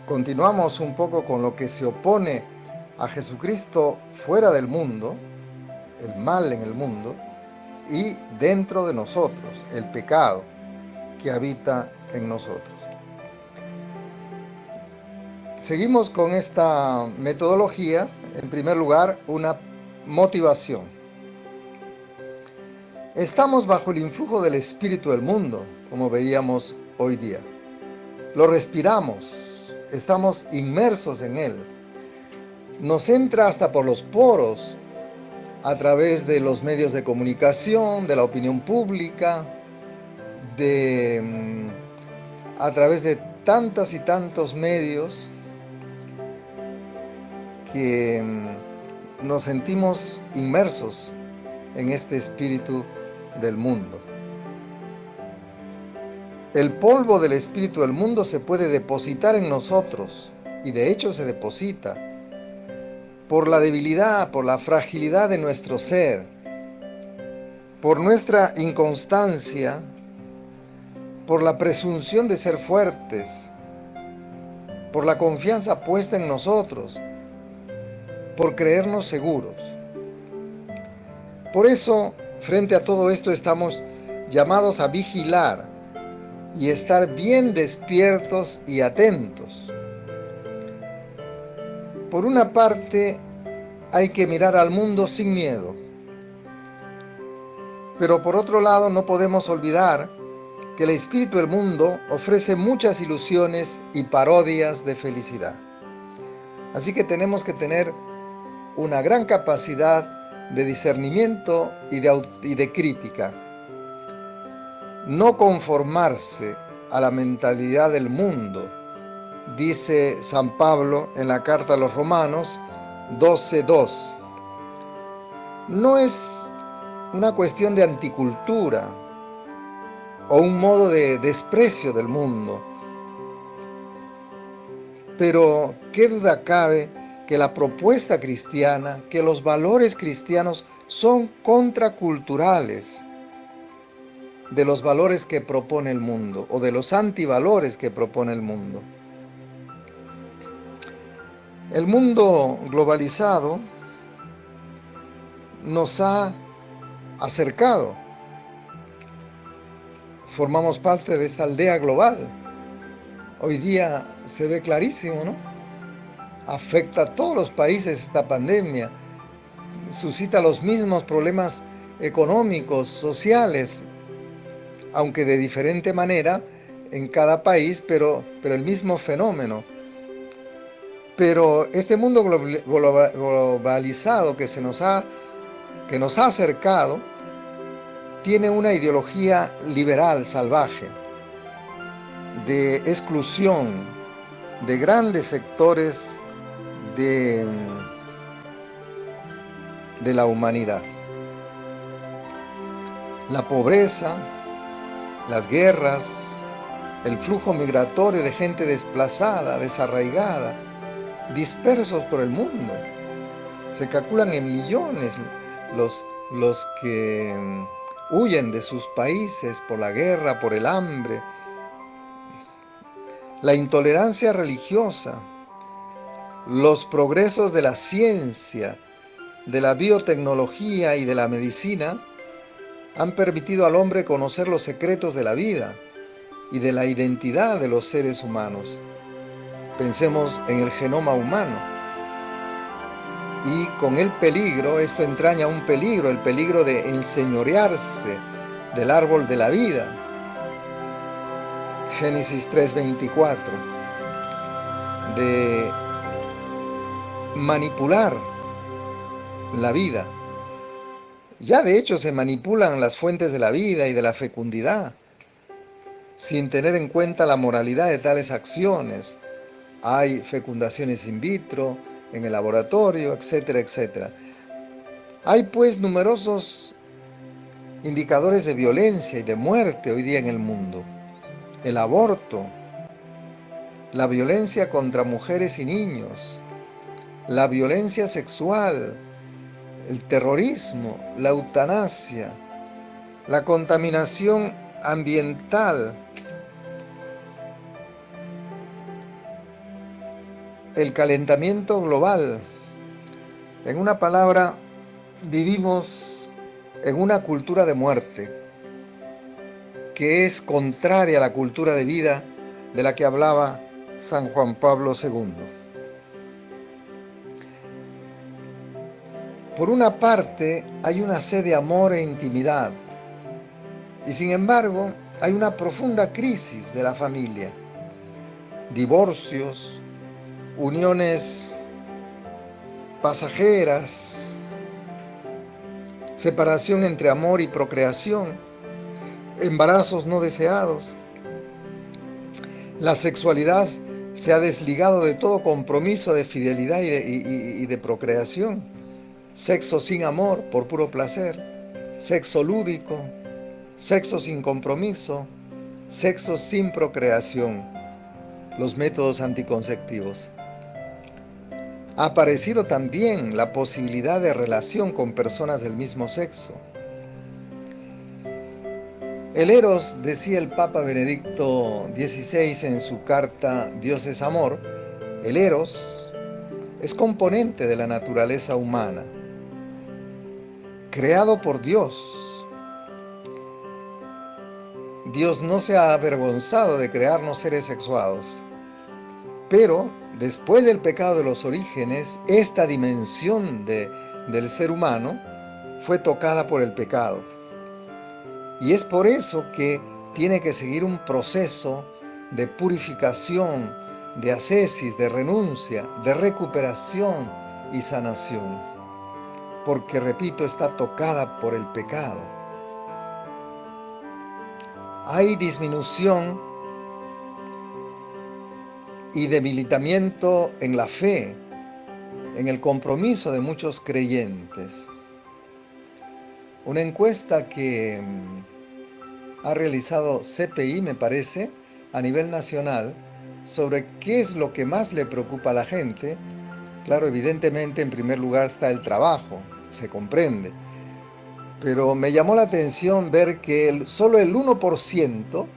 Continuamos un poco con lo que se opone a Jesucristo fuera del mundo, el mal en el mundo, y dentro de nosotros, el pecado que habita en nosotros. Seguimos con esta metodología. En primer lugar, una motivación. Estamos bajo el influjo del espíritu del mundo, como veíamos hoy día. Lo respiramos, estamos inmersos en él. Nos entra hasta por los poros, a través de los medios de comunicación, de la opinión pública, a través de tantos y tantos medios que nos sentimos inmersos en este espíritu del mundo. El polvo del espíritu del mundo se puede depositar en nosotros, y de hecho se deposita, por la debilidad, por la fragilidad de nuestro ser, por nuestra inconstancia, por la presunción de ser fuertes, por la confianza puesta en nosotros, por creernos seguros. Por eso, frente a todo esto, estamos llamados a vigilar y estar bien despiertos y atentos. Por una parte, hay que mirar al mundo sin miedo, pero por otro lado no podemos olvidar que el espíritu del mundo ofrece muchas ilusiones y parodias de felicidad. Así que tenemos que tener una gran capacidad de discernimiento y de crítica. No conformarse a la mentalidad del mundo, dice San Pablo en la carta a los Romanos 12:2. No es una cuestión de anticultura o un modo de desprecio del mundo, pero qué duda cabe que la propuesta cristiana, que los valores cristianos son contraculturales de los valores que propone el mundo o de los antivalores que propone el mundo. El mundo globalizado nos ha acercado. Formamos parte de esta aldea global. Hoy día se ve clarísimo, ¿no? Afecta a todos los países esta pandemia. Suscita los mismos problemas económicos, sociales, aunque de diferente manera en cada país, pero el mismo fenómeno. Pero este mundo globalizado que nos ha acercado tiene una ideología liberal salvaje, de exclusión de grandes sectores de la humanidad. La pobreza, las guerras, el flujo migratorio de gente desplazada, desarraigada, dispersos por el mundo. Se calculan en millones los que huyen de sus países por la guerra, por el hambre. La intolerancia religiosa, los progresos de la ciencia, de la biotecnología y de la medicina han permitido al hombre conocer los secretos de la vida y de la identidad de los seres humanos. Pensemos en el genoma humano. Y con el peligro, esto entraña un peligro, el peligro de enseñorearse del árbol de la vida. Génesis 3:24, de manipular la vida. Ya de hecho se manipulan las fuentes de la vida y de la fecundidad, sin tener en cuenta la moralidad de tales acciones. Hay fecundaciones in vitro, en el laboratorio, etcétera, etcétera. Hay pues numerosos indicadores de violencia y de muerte hoy día en el mundo. El aborto, la violencia contra mujeres y niños, la violencia sexual, el terrorismo, la eutanasia, la contaminación ambiental, el calentamiento global. En una palabra, vivimos en una cultura de muerte que es contraria a la cultura de vida de la que hablaba San Juan Pablo II. Por una parte, hay una sed de amor e intimidad, y sin embargo, hay una profunda crisis de la familia. Divorcios, uniones pasajeras, separación entre amor y procreación, embarazos no deseados. La sexualidad se ha desligado de todo compromiso de fidelidad y de procreación. Sexo sin amor por puro placer, sexo lúdico, sexo sin compromiso, sexo sin procreación, los métodos anticonceptivos. Ha aparecido también la posibilidad de relación con personas del mismo sexo. El eros, decía el Papa Benedicto XVI en su carta Dios es amor, el eros es componente de la naturaleza humana, creado por Dios. Dios no se ha avergonzado de crearnos seres sexuados, pero después del pecado de los orígenes, esta dimensión del ser humano fue tocada por el pecado. Y es por eso que tiene que seguir un proceso de purificación, de ascesis, de renuncia, de recuperación y sanación. Porque, repito, está tocada por el pecado. Hay disminución y debilitamiento en la fe, en el compromiso de muchos creyentes. Una encuesta que ha realizado CPI, me parece, a nivel nacional, sobre qué es lo que más le preocupa a la gente. Claro, evidentemente, en primer lugar está el trabajo, se comprende. Pero me llamó la atención ver que solo el 1%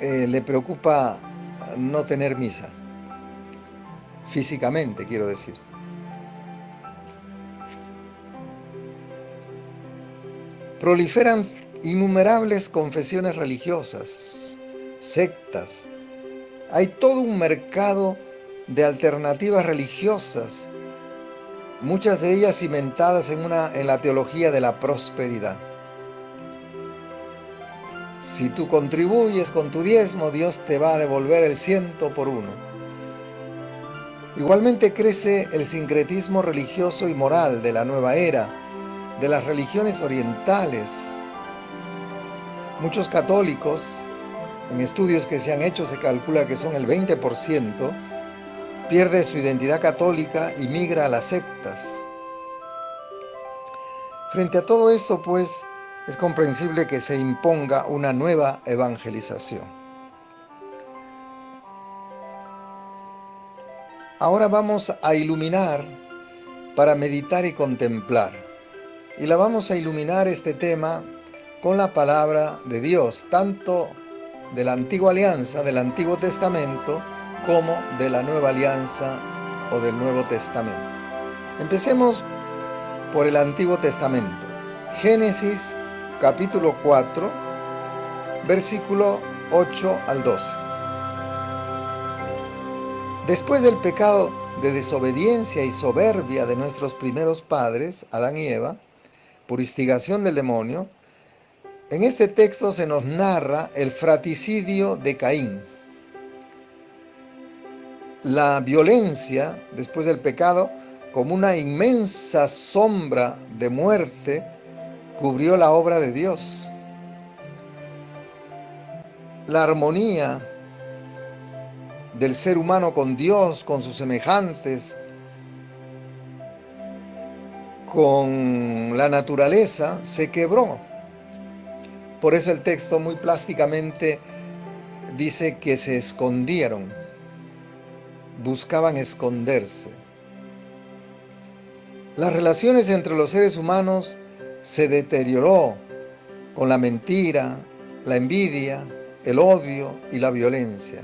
le preocupa no tener misa. Físicamente, quiero decir. Proliferan innumerables confesiones religiosas, sectas. Hay todo un mercado de alternativas religiosas, muchas de ellas cimentadas en la teología de la prosperidad. Si tú contribuyes con tu diezmo, Dios te va a devolver el 100 por 1. Igualmente crece el sincretismo religioso y moral de la nueva era, de las religiones orientales. Muchos católicos, en estudios que se han hecho se calcula que son el 20%, pierde su identidad católica y migra a las sectas. Frente a todo esto, pues, es comprensible que se imponga una nueva evangelización. Ahora vamos a iluminar para meditar y contemplar. Y la vamos a iluminar este tema con la palabra de Dios, tanto de la antigua alianza, del Antiguo Testamento, como de la nueva alianza o del Nuevo Testamento. Empecemos por el Antiguo Testamento. Génesis capítulo 4, versículo 8 al 12. Después del pecado de desobediencia y soberbia de nuestros primeros padres, Adán y Eva, por instigación del demonio, en este texto se nos narra el fratricidio de Caín. La violencia, después del pecado, como una inmensa sombra de muerte, cubrió la obra de Dios. La armonía del ser humano con Dios, con sus semejantes, con la naturaleza, se quebró. Por eso el texto muy plásticamente dice que se escondieron, buscaban esconderse. Las relaciones entre los seres humanos se deterioró con la mentira, la envidia, el odio y la violencia.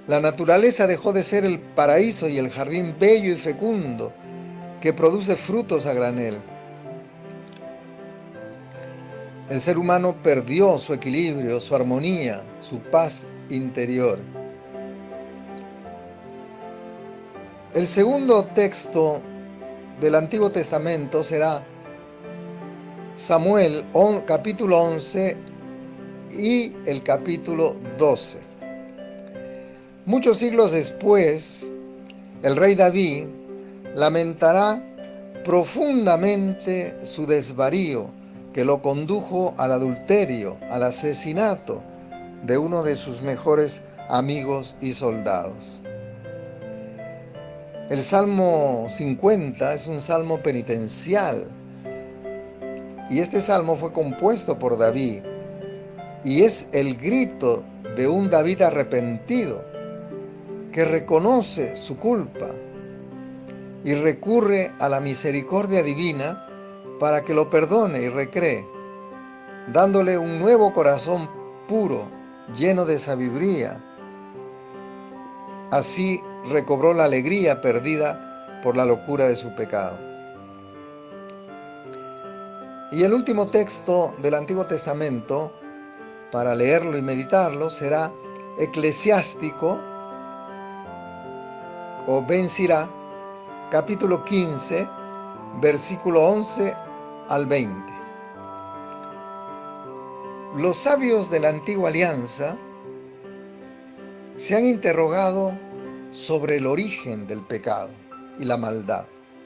La naturaleza dejó de ser el paraíso y el jardín bello y fecundo que produce frutos a granel. El ser humano perdió su equilibrio, su armonía, su paz interior. El segundo texto del Antiguo Testamento será Samuel capítulo 11 y el capítulo 12. Muchos siglos después, el rey David lamentará profundamente su desvarío que lo condujo al adulterio, al asesinato de uno de sus mejores amigos y soldados. El Salmo 50 es un salmo penitencial y este salmo fue compuesto por David y es el grito de un David arrepentido que reconoce su culpa y recurre a la misericordia divina para que lo perdone y recree, dándole un nuevo corazón puro, lleno de sabiduría. Así recobró la alegría perdida por la locura de su pecado. Y el último texto del Antiguo Testamento, para leerlo y meditarlo, será Eclesiástico o Ben Sirá, capítulo 15, versículo 11 al 20. Los sabios de la antigua alianza se han interrogado sobre el origen del pecado y la maldad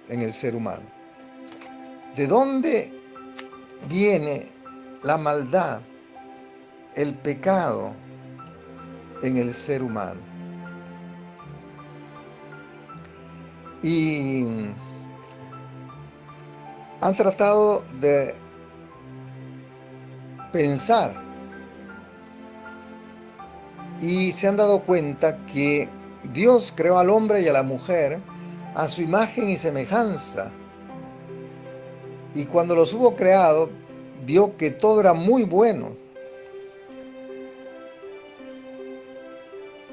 en el ser humano. ¿De dónde viene la maldad, el pecado en el ser humano? Y han tratado de pensar y se han dado cuenta que Dios creó al hombre y a la mujer a su imagen y semejanza. Y cuando los hubo creado, vio que todo era muy bueno.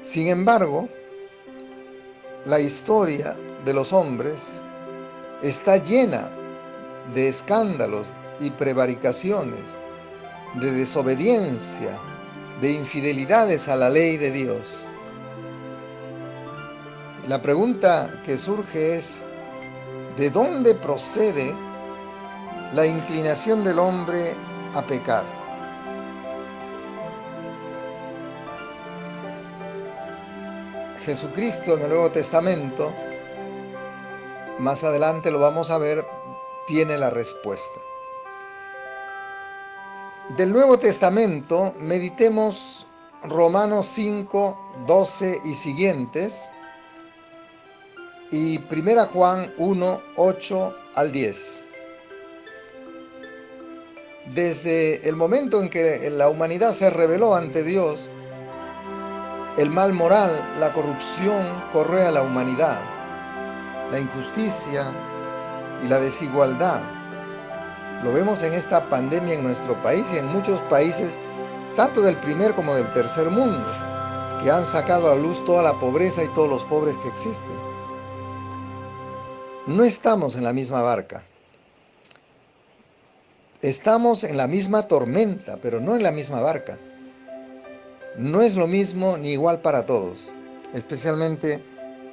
Sin embargo, la historia de los hombres está llena de escándalos y prevaricaciones, de desobediencia, de infidelidades a la ley de Dios. La pregunta que surge es, ¿de dónde procede la inclinación del hombre a pecar? Jesucristo en el Nuevo Testamento, más adelante lo vamos a ver, tiene la respuesta. Del Nuevo Testamento meditemos Romanos 5, 12 y siguientes y 1 Juan 1, 8 al 10. Desde el momento en que la humanidad se rebeló ante Dios, el mal moral, la corrupción corroe a la humanidad, la injusticia y la desigualdad. Lo vemos en esta pandemia en nuestro país y en muchos países, tanto del primer como del tercer mundo, que han sacado a la luz toda la pobreza y todos los pobres que existen. No estamos en la misma barca. Estamos en la misma tormenta, pero no en la misma barca. No es lo mismo ni igual para todos, especialmente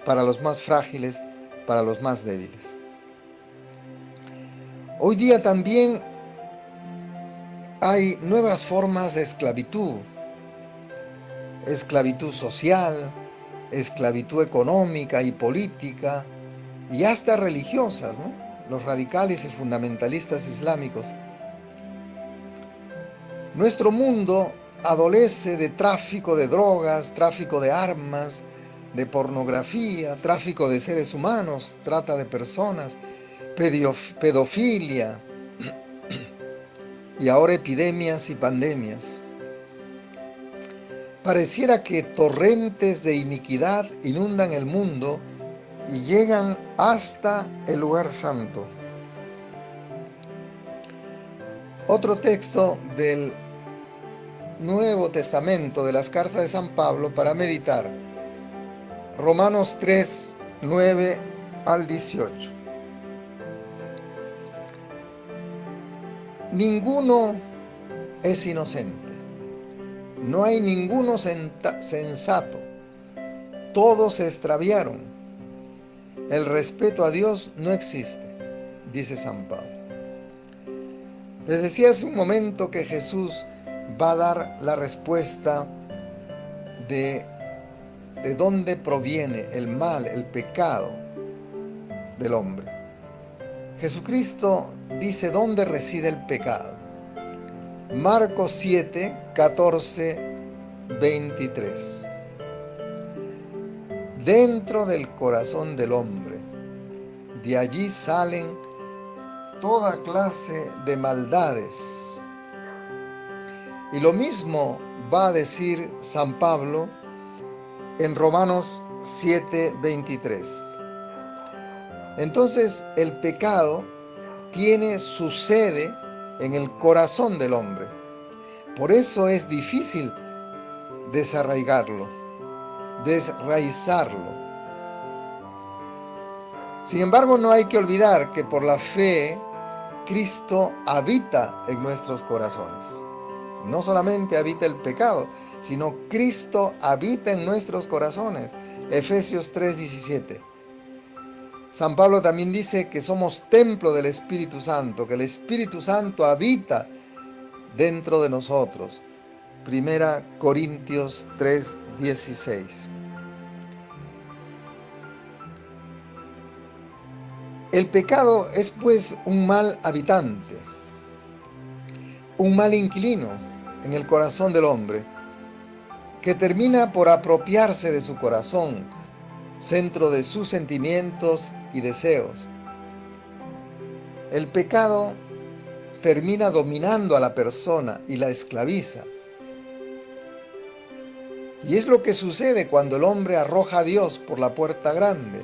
para los más frágiles, para los más débiles. Hoy día también hay nuevas formas de esclavitud. Esclavitud social, esclavitud económica y política, y hasta religiosas, ¿no? Los radicales y fundamentalistas islámicos. Nuestro mundo adolece de tráfico de drogas, tráfico de armas, de pornografía, tráfico de seres humanos, trata de personas, pedofilia y ahora epidemias y pandemias. Pareciera que torrentes de iniquidad inundan el mundo y llegan hasta el lugar santo. Otro texto del Nuevo Testamento, de las cartas de San Pablo, para meditar. Romanos 3, 9 al 18. Ninguno es inocente, no hay ninguno sensato, todos se extraviaron, el respeto a Dios no existe, dice San Pablo. Les decía hace un momento que Jesús va a dar la respuesta de dónde proviene el mal, el pecado del hombre. Jesucristo dice dónde reside el pecado. Marcos 7, 14, 23. Dentro del corazón del hombre, de allí salen toda clase de maldades. Y lo mismo va a decir San Pablo en Romanos 7, 23. Entonces el pecado tiene su sede en el corazón del hombre. Por eso es difícil desarraigarlo, desraizarlo. Sin embargo, no hay que olvidar que por la fe Cristo habita en nuestros corazones. No solamente habita el pecado, sino Cristo habita en nuestros corazones. Efesios 3:17. San Pablo también dice que somos templo del Espíritu Santo, que el Espíritu Santo habita dentro de nosotros. Primera Corintios 3:16. El pecado es pues un mal habitante, un mal inquilino en el corazón del hombre, que termina por apropiarse de su corazón, centro de sus sentimientos y deseos. El pecado termina dominando a la persona y la esclaviza. Y es lo que sucede cuando el hombre arroja a Dios por la puerta grande.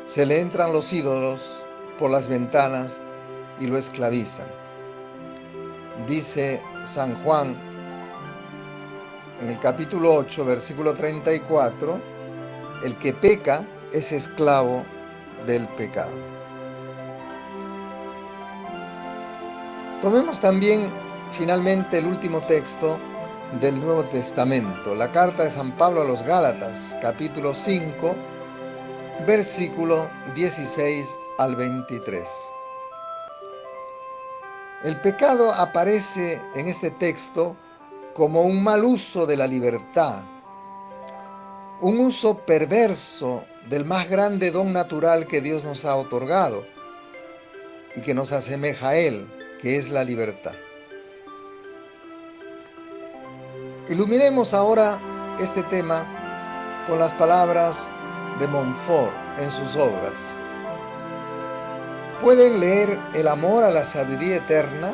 Se le entran los ídolos por las ventanas y lo esclavizan. Dice San Juan en el capítulo 8, versículo 34, el que peca es esclavo del pecado. Tomemos también finalmente el último texto del Nuevo Testamento, la carta de San Pablo a los Gálatas, capítulo 5, versículo 16 al 23. El pecado aparece en este texto como un mal uso de la libertad, un uso perverso del más grande don natural que Dios nos ha otorgado y que nos asemeja a Él, que es la libertad. Iluminemos ahora este tema con las palabras de Montfort en sus obras. Pueden leer El amor a la sabiduría eterna,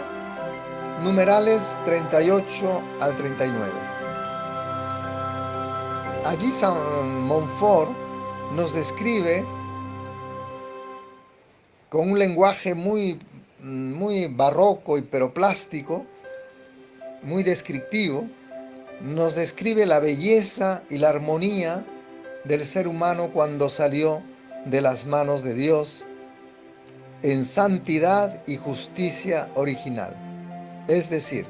numerales 38 al 39. Allí San Montfort nos describe con un lenguaje muy barroco pero plástico, muy descriptivo, nos describe la belleza y la armonía del ser humano cuando salió de las manos de Dios en santidad y justicia original, es decir,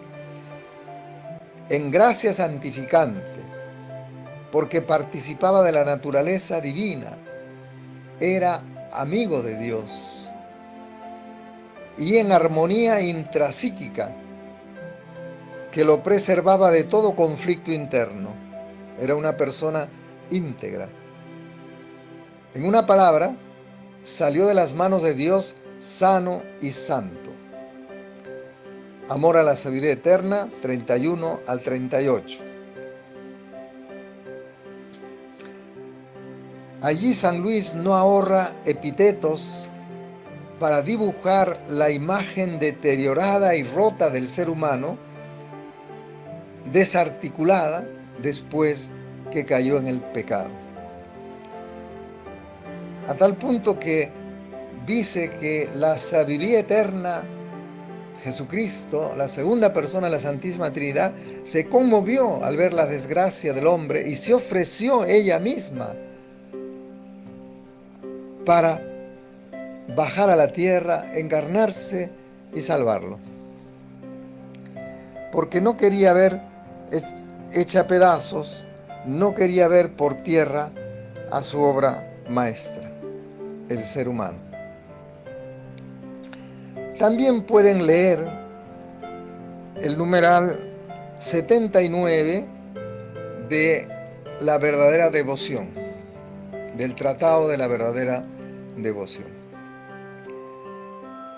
en gracia santificante, porque participaba de la naturaleza divina, era amigo de Dios, y en armonía intrapsíquica, que lo preservaba de todo conflicto interno. Era una persona íntegra. En una palabra, salió de las manos de Dios sano y santo. Amor a la sabiduría eterna, 31 al 38. Allí San Luis no ahorra epítetos para dibujar la imagen deteriorada y rota del ser humano, desarticulada después que cayó en el pecado. A tal punto que dice que la sabiduría eterna, Jesucristo, la segunda persona de la Santísima Trinidad, se conmovió al ver la desgracia del hombre y se ofreció ella misma para bajar a la tierra, encarnarse y salvarlo. Porque no quería ver hecha pedazos, no quería ver por tierra a su obra maestra, el ser humano. También pueden leer el numeral 79 de la verdadera devoción, del Tratado de la Verdadera Devoción.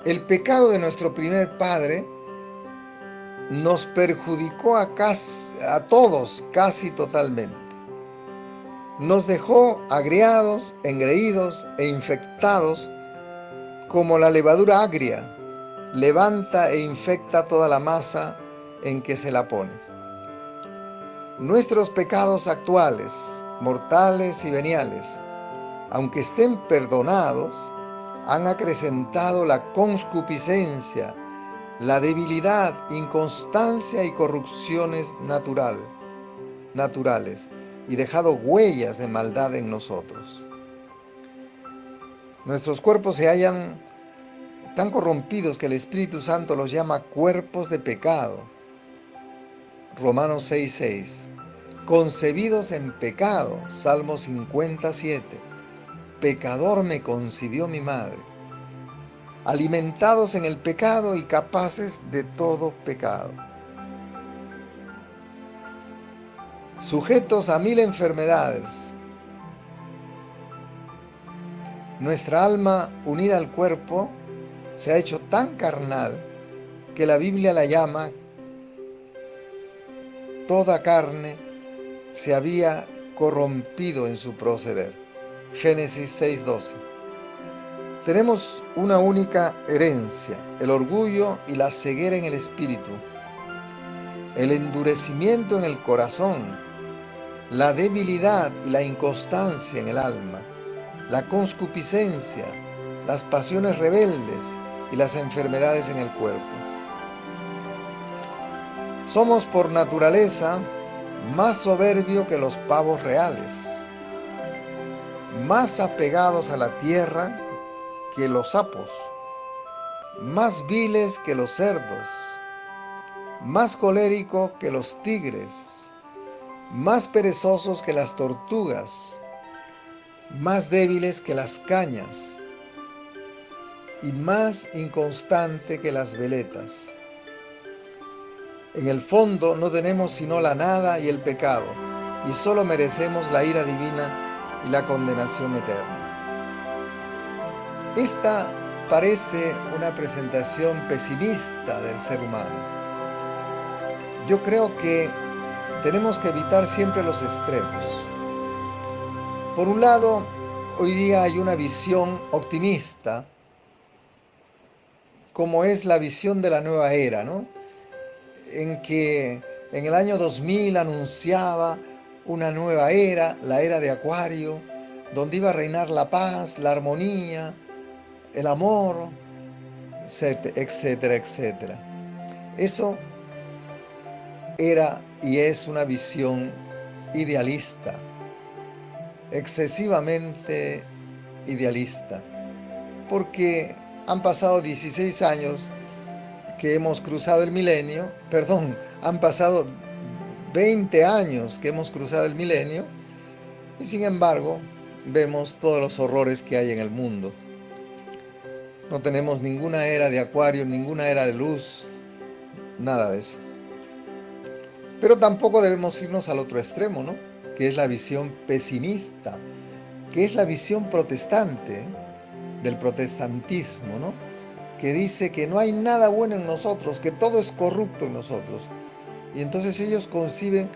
El pecado de nuestro primer padre nos perjudicó a todos casi totalmente. Nos dejó agriados, engreídos e infectados como la levadura agria levanta e infecta toda la masa en que se la pone. Nuestros pecados actuales, mortales y veniales, aunque estén perdonados, han acrecentado la concupiscencia, la debilidad, inconstancia y corrupciones naturales, y dejado huellas de maldad en nosotros. Nuestros cuerpos se hallan tan corrompidos que el Espíritu Santo los llama cuerpos de pecado. Romanos 6:6. Concebidos en pecado. Salmo 57. Pecador me concibió mi madre. Alimentados en el pecado y capaces de todo pecado. Sujetos a 1000 enfermedades. Nuestra alma unida al cuerpo se ha hecho tan carnal que la Biblia la llama toda carne se había corrompido en su proceder. Génesis 6:12. Tenemos una única herencia, el orgullo y la ceguera en el espíritu, el endurecimiento en el corazón, la debilidad y la inconstancia en el alma, la concupiscencia, las pasiones rebeldes y las enfermedades en el cuerpo. Somos por naturaleza más soberbios que los pavos reales, más apegados a la tierra que los sapos, más viles que los cerdos, más coléricos que los tigres, más perezosos que las tortugas, más débiles que las cañas y más inconstante que las veletas. En el fondo no tenemos sino la nada y el pecado, y solo merecemos la ira divina y la condenación eterna. Esta parece una presentación pesimista del ser humano. Yo creo que tenemos que evitar siempre los extremos. Por un lado, hoy día hay una visión optimista, como es la visión de la nueva era, ¿no? En que en el año 2000 anunciaba una nueva era, la era de Acuario, donde iba a reinar la paz, la armonía, el amor, etcétera, etcétera. Eso era y es una visión idealista, excesivamente idealista, porque han pasado 16 años que hemos cruzado el milenio, han pasado 20 años que hemos cruzado el milenio, y sin embargo vemos todos los horrores que hay en el mundo. No tenemos ninguna era de Acuario, ninguna era de luz, nada de eso. Pero tampoco debemos irnos al otro extremo, ¿no? Que es la visión pesimista, que es la visión protestante, del protestantismo, ¿no? Que dice que no hay nada bueno en nosotros, que todo es corrupto en nosotros. Y entonces ellos conciben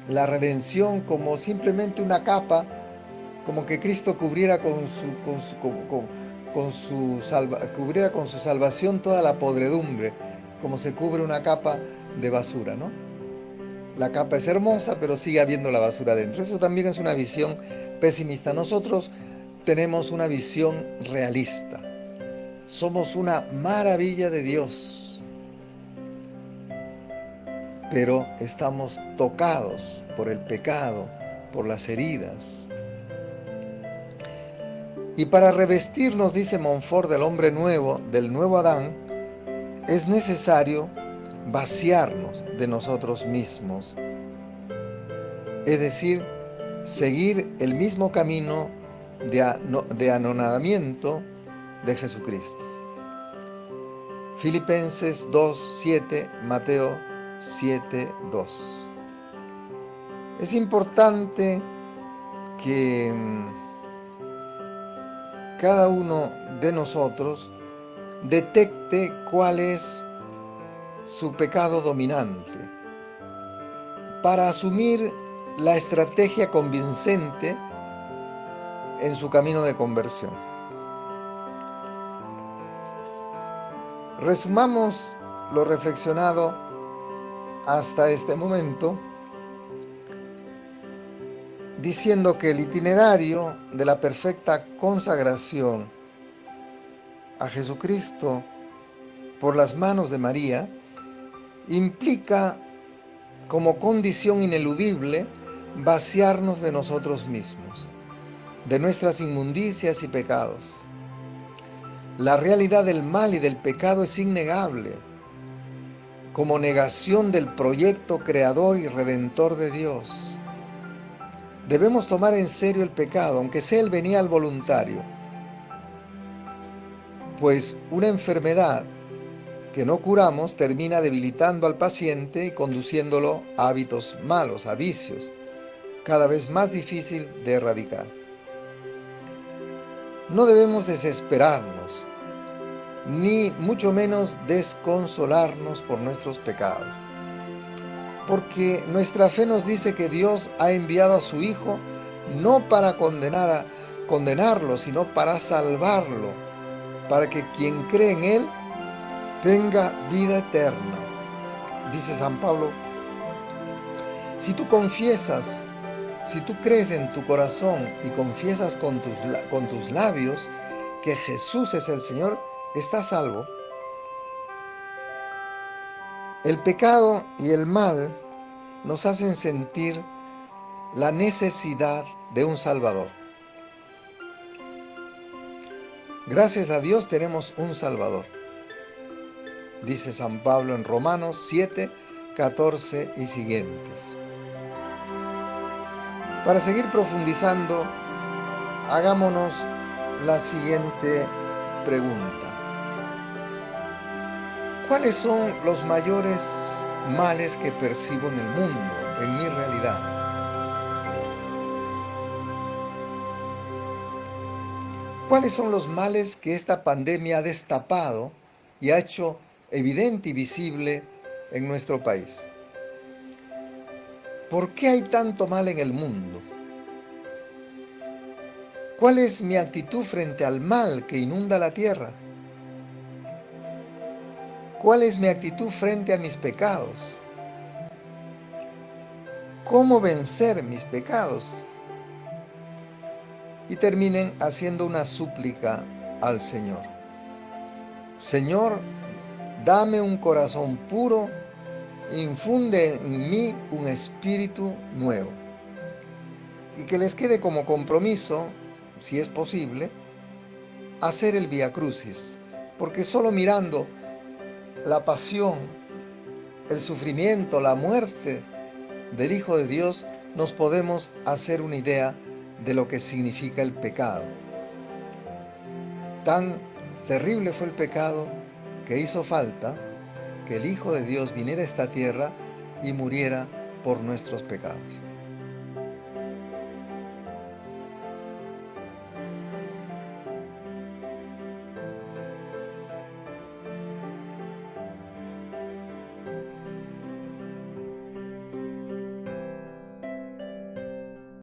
la redención como simplemente una capa, como que Cristo cubriera cubriera con su salvación toda la podredumbre, como se cubre una capa de basura, ¿no? La capa es hermosa, pero sigue habiendo la basura dentro. Eso también es una visión pesimista. Nosotros tenemos una visión realista. Somos una maravilla de Dios, pero estamos tocados por el pecado, por las heridas. Y para revestirnos, dice Montfort, del hombre nuevo, del nuevo Adán, es necesario vaciarnos de nosotros mismos, es decir, seguir el mismo camino de anonadamiento de Jesucristo. Filipenses 2:7, Mateo 7:2. Es importante que cada uno de nosotros detecte cuál es su pecado dominante para asumir la estrategia convincente en su camino de conversión. Resumamos lo reflexionado hasta este momento diciendo que el itinerario de la perfecta consagración a Jesucristo por las manos de María implica como condición ineludible vaciarnos de nosotros mismos, de nuestras inmundicias y pecados. La realidad del mal y del pecado es innegable, como negación del proyecto creador y redentor de Dios. Debemos tomar en serio el pecado, aunque sea el venial voluntario, pues una enfermedad que no curamos termina debilitando al paciente y conduciéndolo a hábitos malos, a vicios, cada vez más difícil de erradicar. No debemos desesperarnos, ni mucho menos desconsolarnos por nuestros pecados, porque nuestra fe nos dice que Dios ha enviado a su Hijo no para condenarlo, sino para salvarlo, para que quien cree en Él tenga vida eterna. Dice San Pablo, si tú crees en tu corazón y confiesas con tus labios que Jesús es el Señor, estás salvo. El pecado y el mal nos hacen sentir la necesidad de un Salvador. Gracias a Dios tenemos un Salvador, dice San Pablo en Romanos 7, 14 y siguientes. Para seguir profundizando, hagámonos la siguiente pregunta. ¿Cuáles son los mayores males que percibo en el mundo, en mi realidad? ¿Cuáles son los males que esta pandemia ha destapado y ha hecho evidente y visible en nuestro país? ¿Por qué hay tanto mal en el mundo? ¿Cuál es mi actitud frente al mal que inunda la tierra? ¿Cuál es mi actitud frente a mis pecados? ¿Cómo vencer mis pecados? Y terminen haciendo una súplica al Señor. Señor, dame un corazón puro, infunde en mí un espíritu nuevo. Y que les quede como compromiso, si es posible, hacer el Vía Crucis, porque solo mirando la pasión, el sufrimiento, la muerte del Hijo de Dios, nos podemos hacer una idea de lo que significa el pecado. Tan terrible fue el pecado que hizo falta que el Hijo de Dios viniera a esta tierra y muriera por nuestros pecados.